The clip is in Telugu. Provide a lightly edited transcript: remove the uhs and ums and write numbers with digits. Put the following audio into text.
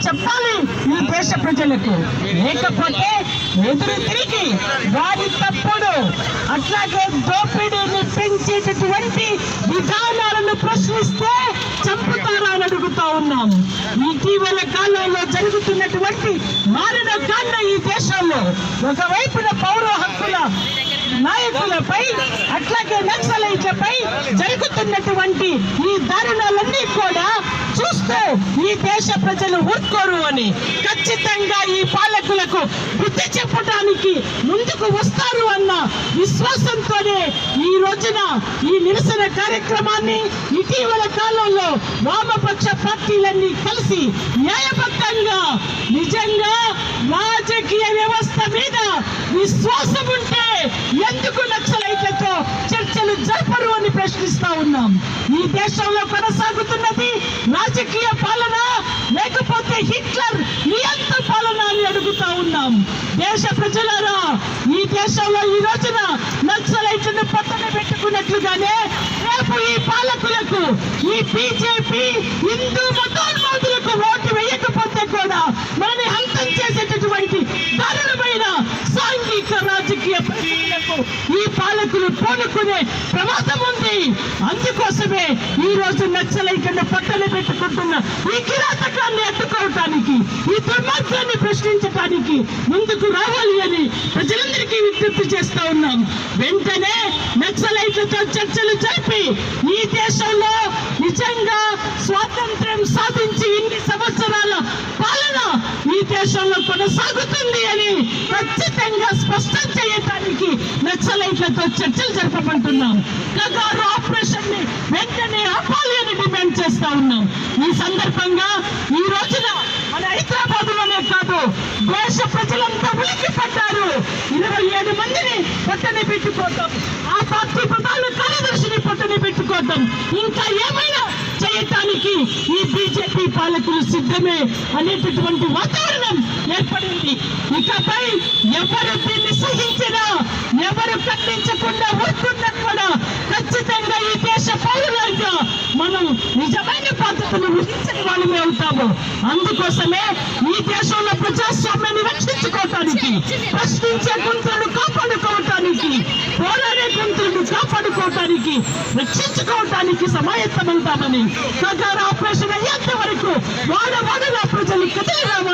చెప్పాలి ఈ దేశ ప్రజలకు, లేకపోతే ఎదురు తిరిగి వారి తప్పుడు అట్లాగే దోపిడీని పెంచేటటువంటి విధానాలను ప్రశ్నిస్తే చంపుతారా అని అడుగుతా ఉన్నాం. ఇటీవల కాలంలో జరుగుతున్నటువంటి మారిన కాండ ఈ దేశంలో ఒకవైపున పౌర హక్కుల నాయకులపై అట్లాగే నక్సలైట్లపై జరుగుతున్నటువంటి ఈ దారుణాలన్నీ కూడా చూస్తూ ఈ దేశ ప్రజలు ఊరుకోరు అని ఖచ్చితంగా ఈ పాలకులకు బుద్ధి చెప్పడానికి ముందుకు వస్తారు అన్న విశ్వాసంతోనే ఈ రోజున ఈ నిరసన కార్యక్రమాన్ని ఇటీవల కాలంలో వామపక్ష పార్టీలన్నీ కలిసి న్యాయబద్ధంగా నిజంగా రాజకీయ వ్యవస్థ మీద విశ్వాసం ఉంటే ఎందుకు నక్సలైట్లతో చర్చలు జరపరు అని ప్రశ్నిస్తా ఉన్నాం. ఈ దేశంలో కొనసాగుతున్నది రాజకీయ పాలన లేకపోతే హిట్లర్ నియంత పాలన అని అడుగుతా ఉన్నాం. దేశ ప్రజలారా, ఈ దేశంలో ఈ రోజున నక్సలైట్లను పక్కన పెట్టుకున్నట్లుగానే రేపు ఈ పాలకులకు ఈ బీజేపీ హిందూ మతోన్మాదులకు ఓటు వేయకపోతే కూడా మనని హంతం చేసేటటువంటి దారుణమైన సాంఘిక రాజకీయ ప్రక్రియలకు ఈ పాలకులు పూనుకునే ప్రమాదం ఉంది. అందుకోసమే ఈ రోజు నక్సలైట్లను పక్కన పెట్టుకుంటున్న ఈ కిరాతకాన్ని అడ్డుకోవటానికి, ఈ దుర్మార్గాన్ని ప్రశ్నించడానికి ముందుకు రావాలి అని ప్రజలందరికీ విజ్ఞప్తి చేస్తా ఉన్నాం. వెంటనే నక్సలైట్లతో చర్చలు జరిపి ఈ దేశంలో నిజంగా స్వాతంత్ర్యం సాధించి ఇన్ని సంవత్సరాల పాలన ఈ దేశంలో కొనసాగుతుంది అని ఖచ్చితంగా స్పష్టం చేయడానికి నక్సలైట్లతో చర్చలు జరపమంటున్నాం. కగారు ఆపరేషన్ ని వెంటనే ఆపాలి అని డిమాండ్ చేస్తా ఉన్నాం. ఈ సందర్భంగా ఈ రోజున మన హైదరాబాద్ లోనే కాదు, దేశ ప్రజలంతా ఉలికి పడ్డారు. 27 మందిని పట్టణ పెట్టుకోవటం, ఆ పార్టీ ప్రధాన కార్యదర్శిని పట్టణ పెట్టుకోవటం, ఇంకా ఏమైనా చేయటానికి ఈ బీజేపీ పాలకులు సిద్ధమే అనేటటువంటి వాతావరణం ఏర్పడింది. ఇకపై ఎవరు దీన్ని సహించినా, ఎవరు ఖండించకుండా ఊరుకున్నా కూడా ఖచ్చితంగా ఈ దేశ పౌరులుగా మనం నిజమైన బాధ్యతను వహించని వాళ్ళమే అవుతాము. అందుకోసమే ఈ దేశంలో ప్రజాస్వామ్యాన్ని రక్షించుకోవటానికి, ప్రశ్నించే గొంతులను కాపాడుకోవటానికి, పోరాడే గొంతులను కాపాడుకోవటానికి, రక్షించుకోవటానికి సమాయత్తమవుతామని కగారు ఆపరేషన్ అయ్యేంత వరకు వాడవాడలా ప్రజలు కదిలి రావాలి.